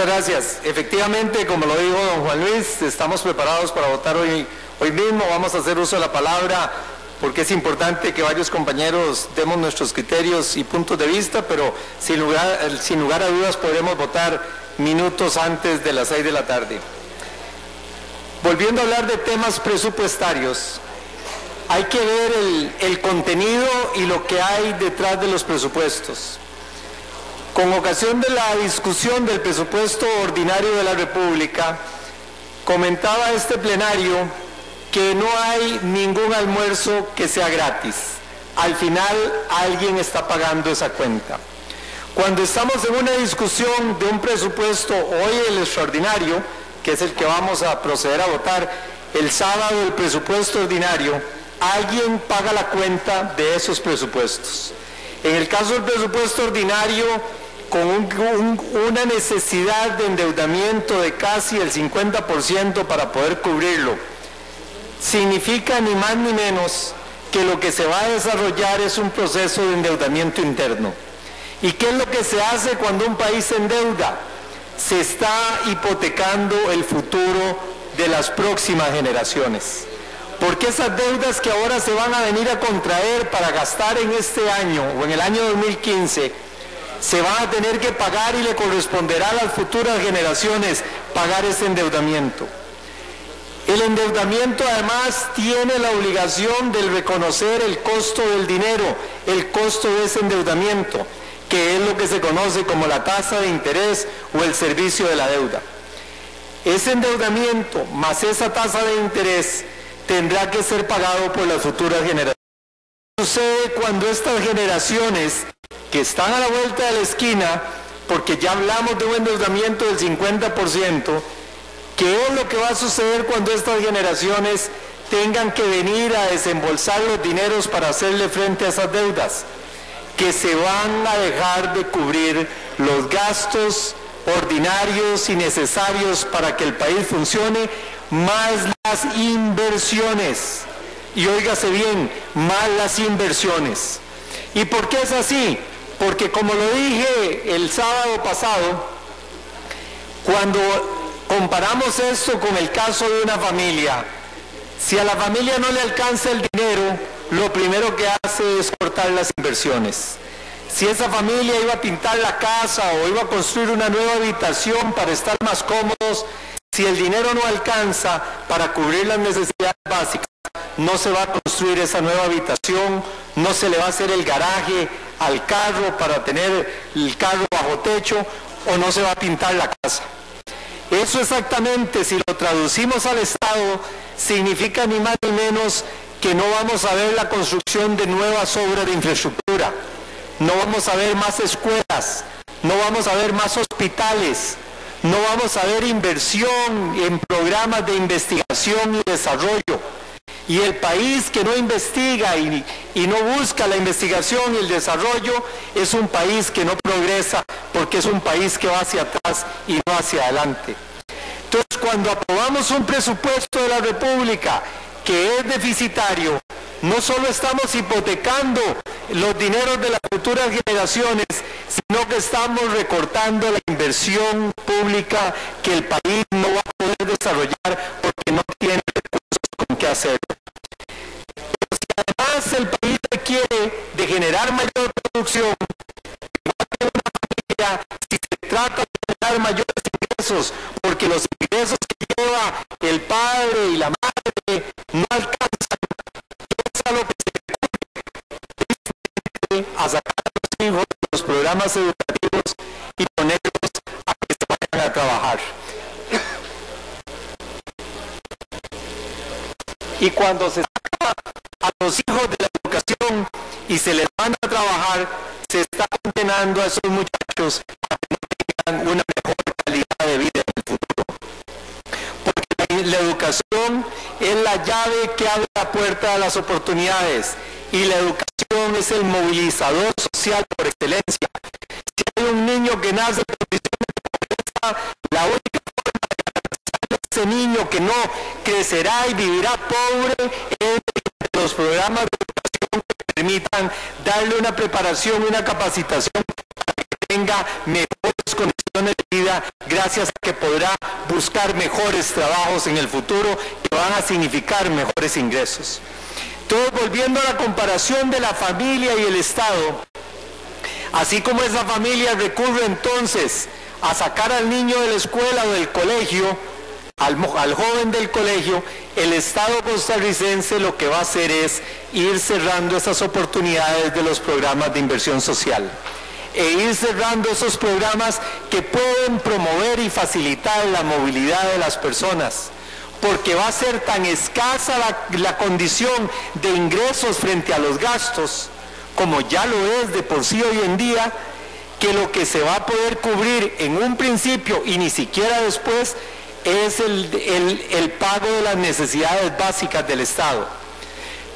Muchas gracias. Efectivamente, como lo dijo don Juan Luis, estamos preparados para votar hoy mismo. Vamos a hacer uso de la palabra porque es importante que varios compañeros demos nuestros criterios y puntos de vista, pero sin lugar a dudas podremos votar minutos antes de las 6 de la tarde. Volviendo a hablar de temas presupuestarios, hay que ver el contenido y lo que hay detrás de los presupuestos. Con ocasión de la discusión del presupuesto ordinario de la República, comentaba este plenario que no hay ningún almuerzo que sea gratis. Al final, alguien está pagando esa cuenta. Cuando estamos en una discusión de un presupuesto, hoy el extraordinario, que es el que vamos a proceder a votar, el sábado el presupuesto ordinario, alguien paga la cuenta de esos presupuestos. En el caso del presupuesto ordinario, con una necesidad de endeudamiento de casi el 50% para poder cubrirlo, significa ni más ni menos que lo que se va a desarrollar es un proceso de endeudamiento interno. ¿Y qué es lo que se hace cuando un país se endeuda? Se está hipotecando el futuro de las próximas generaciones. Porque esas deudas que ahora se van a venir a contraer para gastar en este año o en el año 2015, se van a tener que pagar y le corresponderá a las futuras generaciones pagar ese endeudamiento. El endeudamiento además tiene la obligación de reconocer el costo del dinero, el costo de ese endeudamiento, que es lo que se conoce como la tasa de interés o el servicio de la deuda. Ese endeudamiento más esa tasa de interés tendrá que ser pagado por las futuras generaciones. ¿Qué sucede cuando estas generaciones que están a la vuelta de la esquina, porque ya hablamos de un endeudamiento del 50%, qué es lo que va a suceder cuando estas generaciones tengan que venir a desembolsar los dineros para hacerle frente a esas deudas? Que se van a dejar de cubrir los gastos ordinarios y necesarios para que el país funcione, más las inversiones. Y óigase bien, más las inversiones. ¿Y por qué es así? Porque como lo dije el sábado pasado, cuando comparamos esto con el caso de una familia, si a la familia no le alcanza el dinero, lo primero que hace es cortar las inversiones. Si esa familia iba a pintar la casa o iba a construir una nueva habitación para estar más cómodos, si el dinero no alcanza para cubrir las necesidades básicas, no se va a construir esa nueva habitación, no se le va a hacer el garaje al carro para tener el carro bajo techo, o no se va a pintar la casa. Eso exactamente, si lo traducimos al Estado, significa ni más ni menos que no vamos a ver la construcción de nuevas obras de infraestructura, no vamos a ver más escuelas, no vamos a ver más hospitales, no vamos a ver inversión en programas de investigación y desarrollo. Y el país que no investiga y no busca la investigación y el desarrollo es un país que no progresa, porque es un país que va hacia atrás y no hacia adelante. Entonces, cuando aprobamos un presupuesto de la República que es deficitario, no solo estamos hipotecando los dineros de las futuras generaciones, sino que estamos recortando la inversión pública que el país no va a poder desarrollar porque no tiene recursos con qué hacerlo. Pero si además el país requiere de generar mayor producción, igual que una familia, si se trata de generar mayores ingresos, porque los ingresos que lleva el padre y la madre no alcanzan, es a lo que se recurre a sacar a los hijos de los programas educativos y ponerlos a que se vayan a trabajar. Y cuando se saca a los hijos de la educación y se les van a trabajar, se está condenando a esos muchachos a que no tengan una mejor calidad de vida en el futuro. Porque la educación es la llave que abre la puerta a las oportunidades y la educación es el movilizador social por excelencia. Si hay un niño que nace en condiciones de pobreza, la única forma de garantizar a ese niño que no crecerá y vivirá pobre es los programas de educación que permitan darle una preparación, una capacitación para que tenga mejores condiciones de vida familia, gracias a que podrá buscar mejores trabajos en el futuro que van a significar mejores ingresos. Entonces, volviendo a la comparación de la familia y el Estado, así como esa familia recurre entonces a sacar al niño de la escuela o del colegio, al joven del colegio, el Estado costarricense lo que va a hacer es ir cerrando esas oportunidades de los programas de inversión social e ir cerrando esos programas que pueden promover y facilitar la movilidad de las personas, porque va a ser tan escasa la condición de ingresos frente a los gastos, como ya lo es de por sí hoy en día, que lo que se va a poder cubrir en un principio y ni siquiera después es el pago de las necesidades básicas del Estado.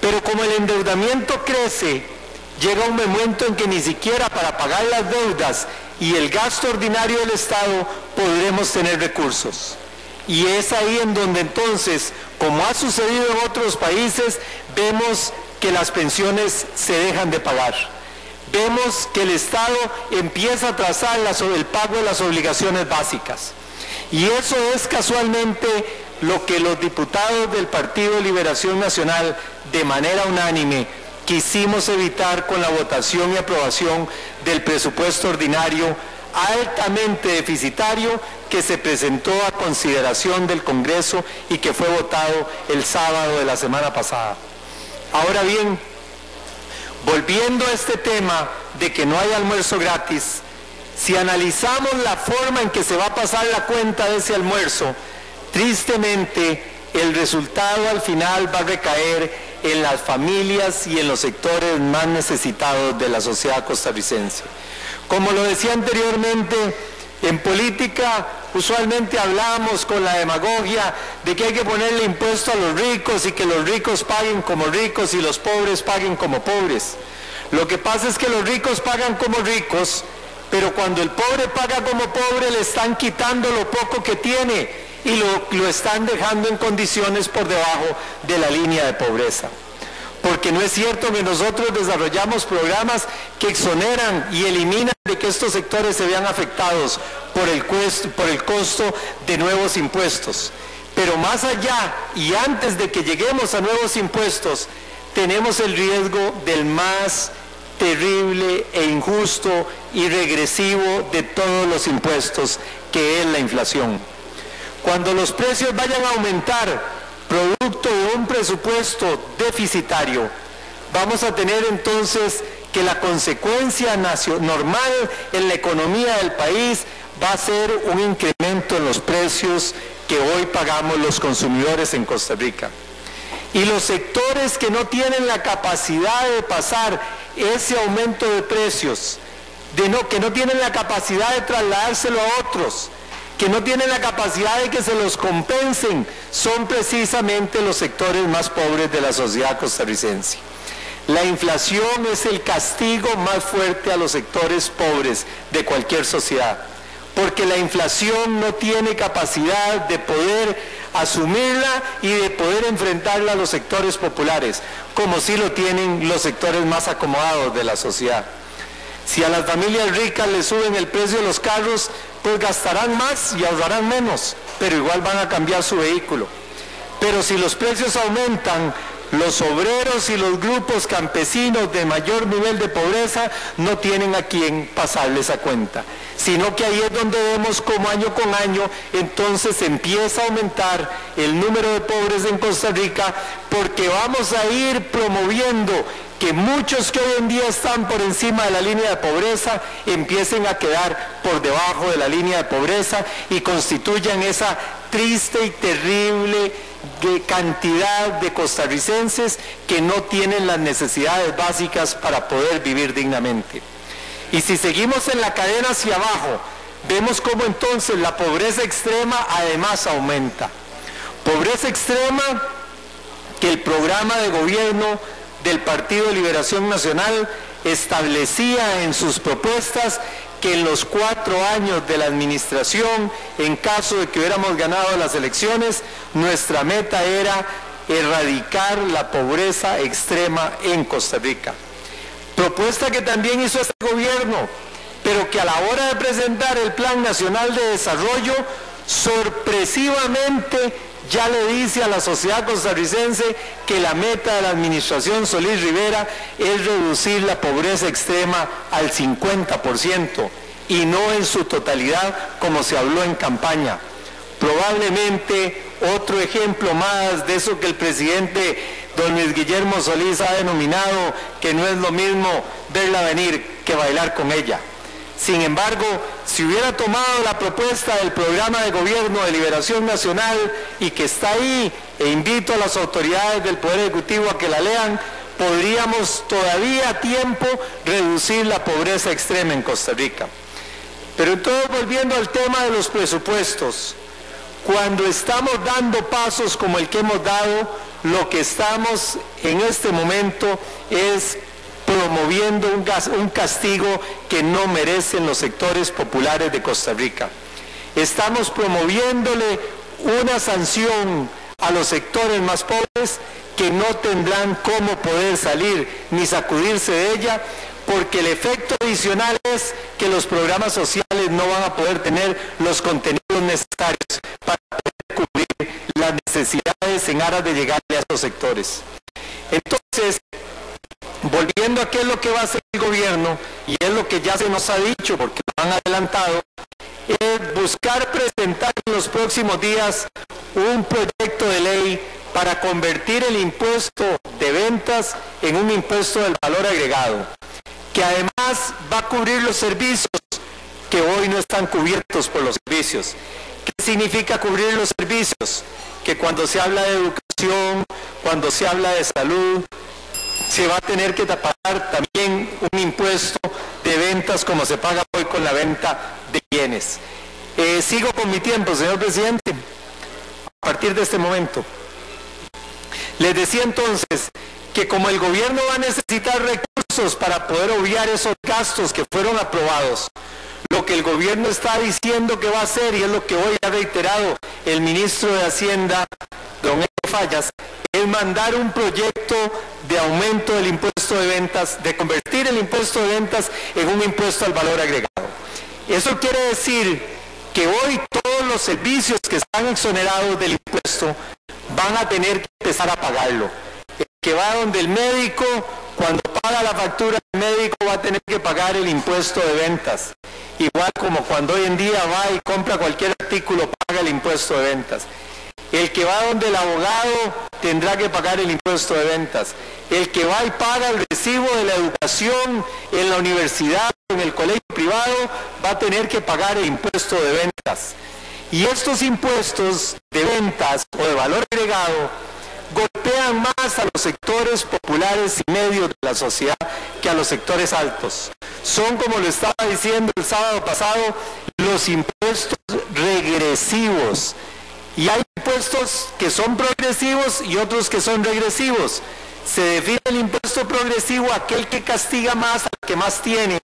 Pero como el endeudamiento crece, llega un momento en que ni siquiera para pagar las deudas y el gasto ordinario del Estado podremos tener recursos. Y es ahí en donde entonces, como ha sucedido en otros países, vemos que las pensiones se dejan de pagar. Vemos que el Estado empieza a atrasar el pago de las obligaciones básicas. Y eso es casualmente lo que los diputados del Partido de Liberación Nacional, de manera unánime, quisimos evitar con la votación y aprobación del presupuesto ordinario altamente deficitario que se presentó a consideración del Congreso y que fue votado el sábado de la semana pasada. Ahora bien, volviendo a este tema de que no hay almuerzo gratis, si analizamos la forma en que se va a pasar la cuenta de ese almuerzo, tristemente el resultado al final va a recaer en las familias y en los sectores más necesitados de la sociedad costarricense. Como lo decía anteriormente, en política usualmente hablamos con la demagogia de que hay que ponerle impuesto a los ricos y que los ricos paguen como ricos y los pobres paguen como pobres. Lo que pasa es que los ricos pagan como ricos, pero cuando el pobre paga como pobre le están quitando lo poco que tiene y lo están dejando en condiciones por debajo de la línea de pobreza. Porque no es cierto que nosotros desarrollamos programas que exoneran y eliminan de que estos sectores se vean afectados por el costo de nuevos impuestos. Pero más allá y antes de que lleguemos a nuevos impuestos, tenemos el riesgo del más terrible e injusto y regresivo de todos los impuestos, que es la inflación. Cuando los precios vayan a aumentar producto de un presupuesto deficitario, vamos a tener entonces que la consecuencia normal en la economía del país va a ser un incremento en los precios que hoy pagamos los consumidores en Costa Rica. Y los sectores que no tienen la capacidad de pasar ese aumento de precios, que no tienen la capacidad de trasladárselo a otros, que no tienen la capacidad de que se los compensen, son precisamente los sectores más pobres de la sociedad costarricense. La inflación es el castigo más fuerte a los sectores pobres de cualquier sociedad, porque la inflación no tiene capacidad de poder asumirla y de poder enfrentarla a los sectores populares, como sí lo tienen los sectores más acomodados de la sociedad. Si a las familias ricas les suben el precio de los carros, pues gastarán más y ahorrarán menos, pero igual van a cambiar su vehículo. Pero si los precios aumentan, los obreros y los grupos campesinos de mayor nivel de pobreza no tienen a quién pasarles a cuenta, sino que ahí es donde vemos como año con año entonces empieza a aumentar el número de pobres en Costa Rica, porque vamos a ir promoviendo que muchos que hoy en día están por encima de la línea de pobreza empiecen a quedar por debajo de la línea de pobreza y constituyan esa triste y terrible cantidad de costarricenses que no tienen las necesidades básicas para poder vivir dignamente. Y si seguimos en la cadena hacia abajo, vemos cómo entonces la pobreza extrema además aumenta. Pobreza extrema que el programa de gobierno del Partido de Liberación Nacional establecía en sus propuestas que en los 4 años de la administración, en caso de que hubiéramos ganado las elecciones, nuestra meta era erradicar la pobreza extrema en Costa Rica. Propuesta que también hizo este gobierno, pero que a la hora de presentar el Plan Nacional de Desarrollo, sorpresivamente ya le dice a la sociedad costarricense que la meta de la administración Solís Rivera es reducir la pobreza extrema al 50% y no en su totalidad como se habló en campaña. Probablemente otro ejemplo más de eso que el presidente don Luis Guillermo Solís ha denominado que no es lo mismo verla venir que bailar con ella. Sin embargo, si hubiera tomado la propuesta del programa de gobierno de Liberación Nacional y que está ahí, e invito a las autoridades del Poder Ejecutivo a que la lean, podríamos todavía a tiempo reducir la pobreza extrema en Costa Rica. Pero entonces, volviendo al tema de los presupuestos, cuando estamos dando pasos como el que hemos dado, lo que estamos en este momento es promoviendo un castigo que no merecen los sectores populares de Costa Rica. Estamos promoviéndole una sanción a los sectores más pobres que no tendrán cómo poder salir ni sacudirse de ella, porque el efecto adicional es que los programas sociales no van a poder tener los contenidos necesarios para poder cubrir las necesidades en aras de llegarle a estos sectores. Entonces, volviendo a qué es lo que va a hacer el gobierno, y es lo que ya se nos ha dicho porque lo han adelantado, es buscar presentar en los próximos días un proyecto de ley para convertir el impuesto de ventas en un impuesto del valor agregado, que además va a cubrir los servicios que hoy no están cubiertos por los servicios. ¿Qué significa cubrir los servicios? Que cuando se habla de educación, cuando se habla de salud, se va a tener que pagar también un impuesto de ventas como se paga hoy con la venta de bienes. Sigo con mi tiempo, señor presidente, a partir de este momento. Les decía entonces que como el gobierno va a necesitar recursos para poder obviar esos gastos que fueron aprobados, lo que el gobierno está diciendo que va a hacer, y es lo que hoy ha reiterado el ministro de Hacienda, don Evo Fallas, es mandar un proyecto de aumento del impuesto de ventas, de convertir el impuesto de ventas en un impuesto al valor agregado. Eso quiere decir que hoy todos los servicios que están exonerados del impuesto van a tener que empezar a pagarlo. El que va donde el médico, cuando paga la factura del médico va a tener que pagar el impuesto de ventas. Igual como cuando hoy en día va y compra cualquier artículo, paga el impuesto de ventas. El que va donde el abogado tendrá que pagar el impuesto de ventas. El que va y paga el recibo de la educación en la universidad, en el colegio privado, va a tener que pagar el impuesto de ventas. Y estos impuestos de ventas o de valor agregado golpean más a los sectores populares y medios de la sociedad que a los sectores altos. Son, como lo estaba diciendo el sábado pasado, los impuestos regresivos. Y hay impuestos que son progresivos y otros que son regresivos. Se define el impuesto progresivo aquel que castiga más al que más tiene,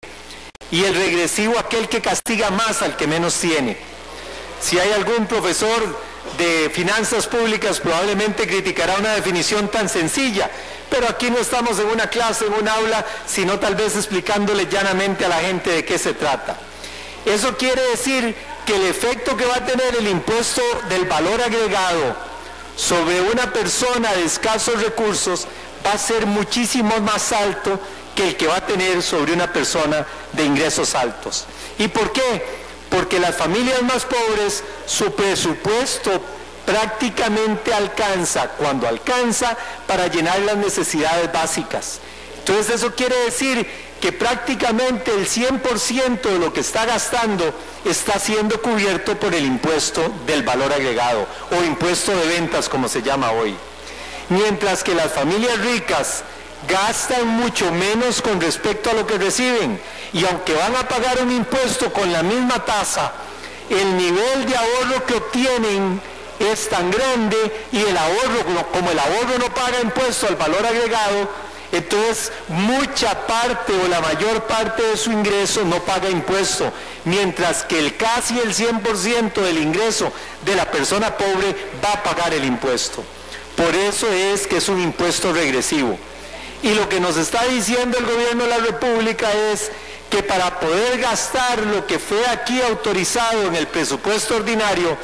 y el regresivo aquel que castiga más al que menos tiene. Si hay algún profesor de finanzas públicas, probablemente criticará una definición tan sencilla, pero aquí no estamos en una clase, en un aula, sino tal vez explicándole llanamente a la gente de qué se trata. Eso quiere decir que el efecto que va a tener el impuesto del valor agregado sobre una persona de escasos recursos va a ser muchísimo más alto que el que va a tener sobre una persona de ingresos altos. ¿Y por qué? Porque las familias más pobres, su presupuesto prácticamente alcanza, cuando alcanza, para llenar las necesidades básicas. Entonces eso quiere decir que prácticamente el 100% de lo que está gastando está siendo cubierto por el impuesto del valor agregado, o impuesto de ventas como se llama hoy. Mientras que las familias ricas gastan mucho menos con respecto a lo que reciben, y aunque van a pagar un impuesto con la misma tasa, el nivel de ahorro que obtienen es tan grande, y el ahorro, como el ahorro no paga impuesto al valor agregado, entonces mucha parte o la mayor parte de su ingreso no paga impuesto, mientras que casi el 100% del ingreso de la persona pobre va a pagar el impuesto. Por eso es que es un impuesto regresivo. Y lo que nos está diciendo el gobierno de la República es que para poder gastar lo que fue aquí autorizado en el presupuesto ordinario,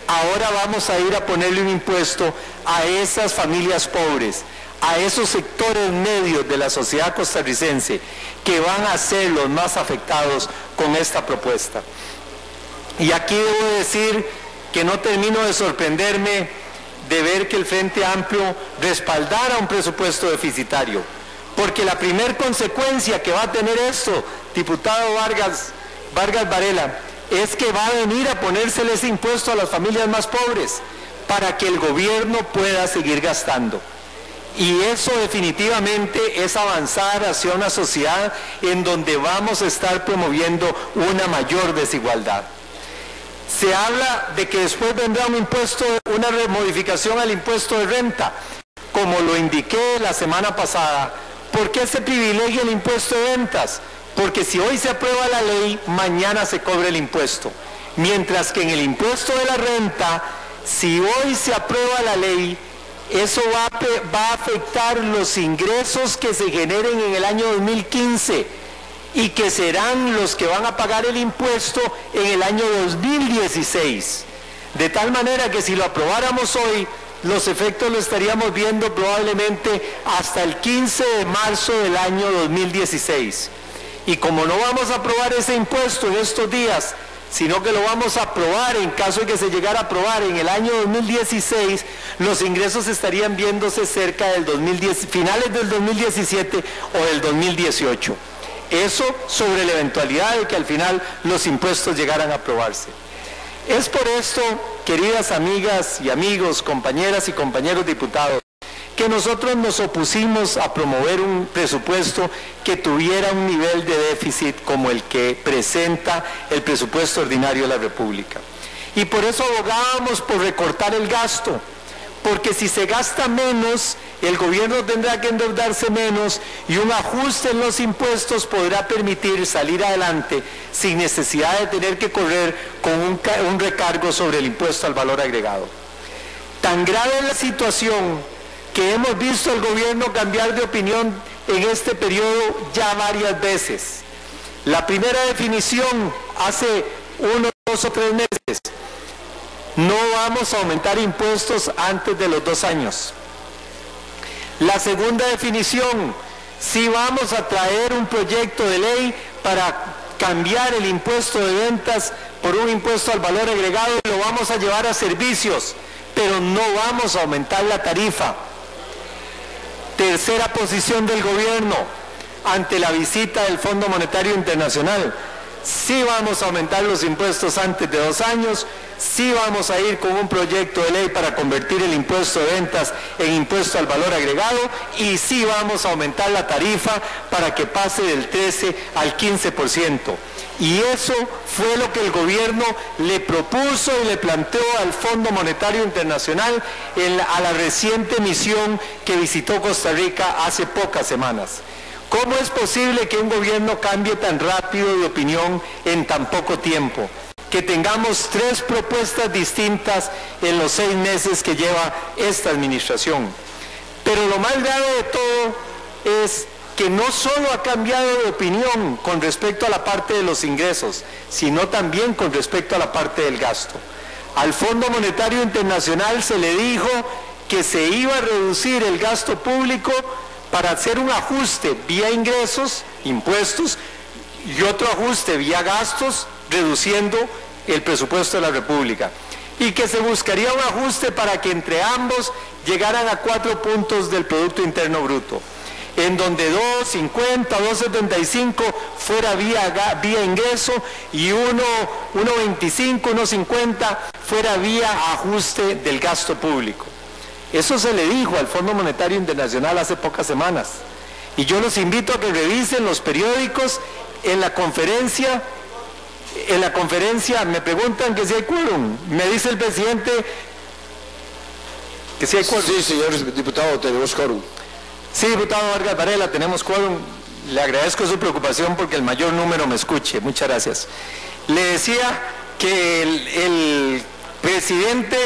ahora vamos a ir a ponerle un impuesto a esas familias pobres, a esos sectores medios de la sociedad costarricense que van a ser los más afectados con esta propuesta. Y aquí debo decir que no termino de sorprenderme de ver que el Frente Amplio respaldara un presupuesto deficitario, porque la primer consecuencia que va a tener esto, diputado Vargas Varela, es que va a venir a ponérsele ese impuesto a las familias más pobres para que el gobierno pueda seguir gastando. Y eso definitivamente es avanzar hacia una sociedad en donde vamos a estar promoviendo una mayor desigualdad. Se habla de que después vendrá un impuesto, una modificación al impuesto de renta, como lo indiqué la semana pasada. ¿Por qué se privilegia el impuesto de ventas? Porque si hoy se aprueba la ley, mañana se cobra el impuesto. Mientras que en el impuesto de la renta, si hoy se aprueba la ley, eso va a afectar los ingresos que se generen en el año 2015 y que serán los que van a pagar el impuesto en el año 2016. De tal manera que si lo aprobáramos hoy, los efectos lo estaríamos viendo probablemente hasta el 15 de marzo del año 2016. Y como no vamos a aprobar ese impuesto en estos días, sino que lo vamos a aprobar en caso de que se llegara a aprobar en el año 2016, los ingresos estarían viéndose cerca del finales del 2017 o del 2018. Eso sobre la eventualidad de que al final los impuestos llegaran a aprobarse. Es por esto, queridas amigas y amigos, compañeras y compañeros diputados, que nosotros nos opusimos a promover un presupuesto que tuviera un nivel de déficit como el que presenta el presupuesto ordinario de la República. Y por eso abogábamos por recortar el gasto, porque si se gasta menos, el gobierno tendrá que endeudarse menos y un ajuste en los impuestos podrá permitir salir adelante sin necesidad de tener que correr con un recargo sobre el impuesto al valor agregado. Tan grave es la situación que hemos visto al gobierno cambiar de opinión en este periodo ya varias veces. La primera definición hace 1, 2 o 3 meses. No vamos a aumentar impuestos antes de los 2 años. La segunda definición, sí vamos a traer un proyecto de ley para cambiar el impuesto de ventas por un impuesto al valor agregado y lo vamos a llevar a servicios, pero no vamos a aumentar la tarifa. Tercera posición del gobierno ante la visita del Fondo Monetario Internacional. Sí vamos a aumentar los impuestos antes de 2 años, sí vamos a ir con un proyecto de ley para convertir el impuesto de ventas en impuesto al valor agregado y sí vamos a aumentar la tarifa para que pase del 13 al 15%. Y eso fue lo que el gobierno le propuso y le planteó al Fondo Monetario Internacional a la reciente misión que visitó Costa Rica hace pocas semanas. ¿Cómo es posible que un gobierno cambie tan rápido de opinión en tan poco tiempo? Que tengamos 3 propuestas distintas en los 6 meses que lleva esta administración. Pero lo más grave de todo es que no solo ha cambiado de opinión con respecto a la parte de los ingresos, sino también con respecto a la parte del gasto. Al Fondo Monetario Internacional se le dijo que se iba a reducir el gasto público para hacer un ajuste vía ingresos, impuestos, y otro ajuste vía gastos, reduciendo el presupuesto de la República. Y que se buscaría un ajuste para que entre ambos llegaran a 4 puntos del Producto Interno Bruto, en donde 2.50, 2.75 fuera vía ingreso y 1.25, 1.50 fuera vía ajuste del gasto público. Eso se le dijo al Fondo Monetario Internacional hace pocas semanas. Y yo los invito a que revisen los periódicos. En la conferencia me preguntan que si hay quórum. Me dice el presidente que si hay quórum. Sí, señor diputado, tenemos quórum. Sí, diputado Vargas Varela, tenemos quórum. Le agradezco su preocupación porque el mayor número me escuche. Muchas gracias. Le decía que el presidente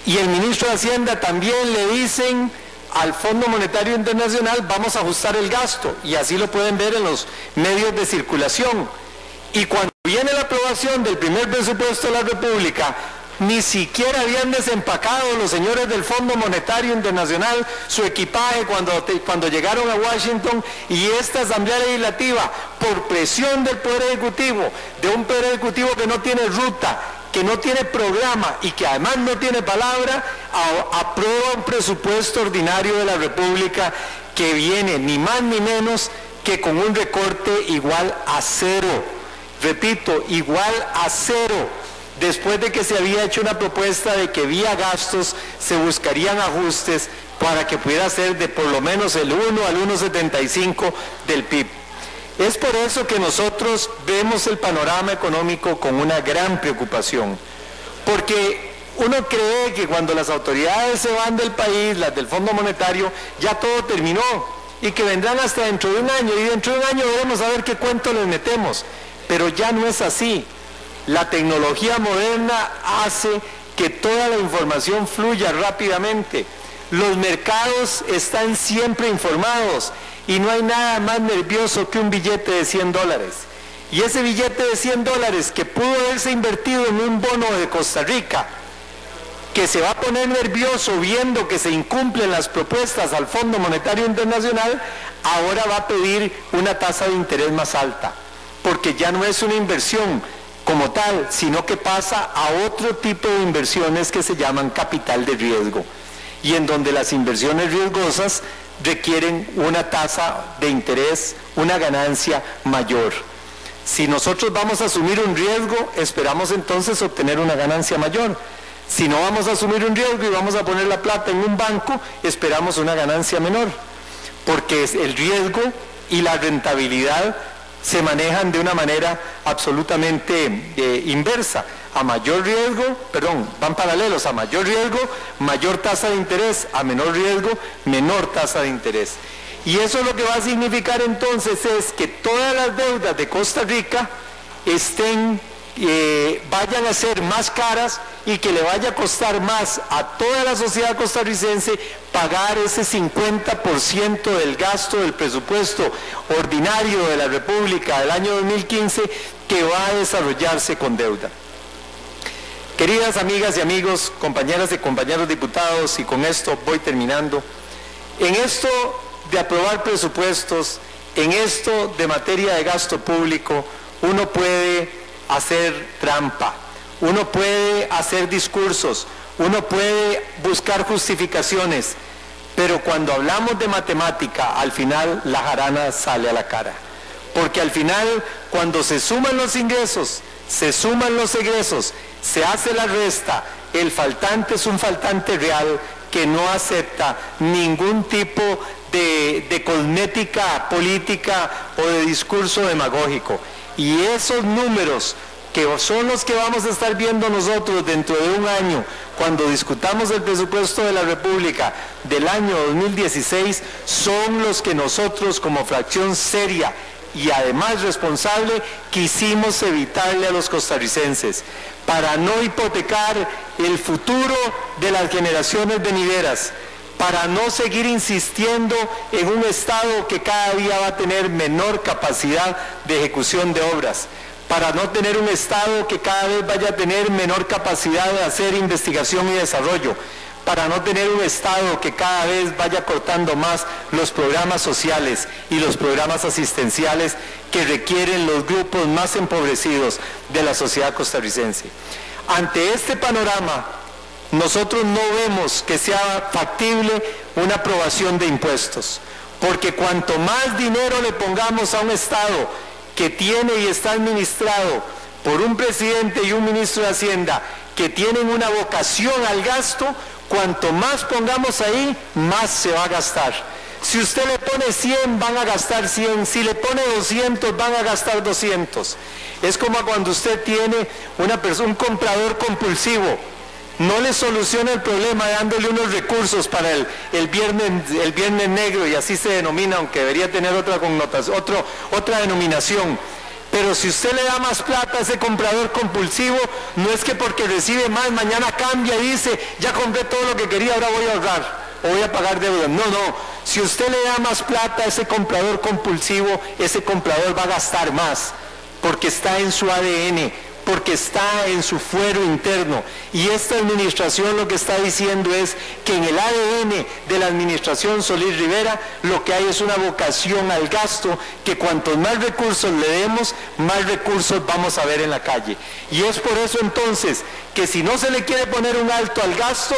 y el ministro de Hacienda también le dicen al Fondo Monetario Internacional vamos a ajustar el gasto, y así lo pueden ver en los medios de circulación. Y cuando viene la aprobación del primer presupuesto de la República, ni siquiera habían desempacado los señores del Fondo Monetario Internacional su equipaje cuando llegaron a Washington, y esta Asamblea Legislativa, por presión del Poder Ejecutivo, de un Poder Ejecutivo que no tiene ruta, que no tiene programa y que además no tiene palabra, aprueba un presupuesto ordinario de la República que viene ni más ni menos que con un recorte igual a cero. Repito, igual a cero. Después de que se había hecho una propuesta de que vía gastos se buscarían ajustes para que pudiera ser de por lo menos el 1 al 1,75 del PIB. Es por eso que nosotros vemos el panorama económico con una gran preocupación, porque uno cree que cuando las autoridades se van del país, las del Fondo Monetario, ya todo terminó y que vendrán hasta dentro de un año, y dentro de un año veremos a ver qué cuento les metemos, pero ya no es así. La tecnología moderna hace que toda la información fluya rápidamente. Los mercados están siempre informados y no hay nada más nervioso que un billete de $100. Y ese billete de $100 que pudo haberse invertido en un bono de Costa Rica, que se va a poner nervioso viendo que se incumplen las propuestas al Fondo Monetario Internacional, ahora va a pedir una tasa de interés más alta, porque ya no es una inversión como tal, sino que pasa a otro tipo de inversiones que se llaman capital de riesgo, y en donde las inversiones riesgosas requieren una tasa de interés, una ganancia mayor. Si nosotros vamos a asumir un riesgo, esperamos entonces obtener una ganancia mayor. Si no vamos a asumir un riesgo y vamos a poner la plata en un banco, esperamos una ganancia menor, porque el riesgo y la rentabilidad se manejan de una manera absolutamente inversa. A mayor riesgo, van paralelos: a mayor riesgo, mayor tasa de interés; a menor riesgo, menor tasa de interés. Y eso lo que va a significar entonces es que todas las deudas de Costa Rica vayan a ser más caras, y que le vaya a costar más a toda la sociedad costarricense pagar ese 50% del gasto del presupuesto ordinario de la República del año 2015 que va a desarrollarse con deuda. Queridas amigas y amigos, compañeras y compañeros diputados, y con esto voy terminando, en esto de aprobar presupuestos, en esto de materia de gasto público, uno puede hacer trampa, uno puede hacer discursos, uno puede buscar justificaciones, pero cuando hablamos de matemática, al final la jarana sale a la cara, porque al final, cuando se suman los ingresos, se suman los egresos, se hace la resta, el faltante es un faltante real que no acepta ningún tipo de cosmética política o de discurso demagógico. Y esos números, que son los que vamos a estar viendo nosotros dentro de un año, cuando discutamos el presupuesto de la República del año 2016, son los que nosotros, como fracción seria y además responsable, quisimos evitarle a los costarricenses, para no hipotecar el futuro de las generaciones venideras, para no seguir insistiendo en un Estado que cada día va a tener menor capacidad de ejecución de obras, para no tener un Estado que cada vez vaya a tener menor capacidad de hacer investigación y desarrollo, para no tener un Estado que cada vez vaya cortando más los programas sociales y los programas asistenciales que requieren los grupos más empobrecidos de la sociedad costarricense. Ante este panorama, nosotros no vemos que sea factible una aprobación de impuestos, porque cuanto más dinero le pongamos a un Estado que tiene y está administrado por un presidente y un ministro de Hacienda que tienen una vocación al gasto, cuanto más pongamos ahí, más se va a gastar. Si usted le pone 100, van a gastar 100. Si le pone 200, van a gastar 200. Es como cuando usted tiene un comprador compulsivo. No le soluciona el problema dándole unos recursos para el viernes negro, y así se denomina, aunque debería tener otra connotación, otra denominación. Pero si usted le da más plata a ese comprador compulsivo, no es que porque recibe más, mañana cambia y dice, ya compré todo lo que quería, ahora voy a ahorrar. o voy a pagar deudas. No, no. Si usted le da más plata a ese comprador compulsivo, ese comprador va a gastar más, porque está en su ADN, porque está en su fuero interno. Y esta administración lo que está diciendo es que en el ADN de la administración Solís Rivera lo que hay es una vocación al gasto, que cuantos más recursos le demos, más recursos vamos a ver en la calle. Y es por eso entonces que si no se le quiere poner un alto al gasto,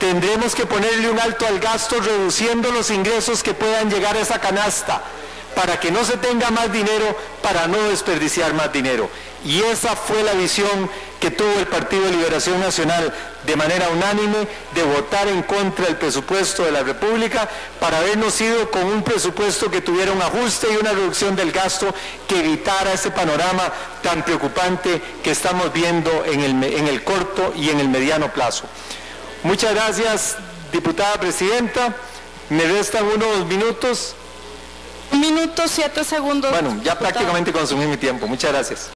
tendremos que ponerle un alto al gasto reduciendo los ingresos que puedan llegar a esa canasta, para que no se tenga más dinero, para no desperdiciar más dinero. Y esa fue la visión que tuvo el Partido de Liberación Nacional de manera unánime, de votar en contra del presupuesto de la República, para habernos ido con un presupuesto que tuviera un ajuste y una reducción del gasto que evitara ese panorama tan preocupante que estamos viendo en el corto y en el mediano plazo. Muchas gracias, diputada presidenta. Me restan unos minutos. 1 minuto 7 segundos. Bueno, ya prácticamente consumí mi tiempo. Muchas gracias.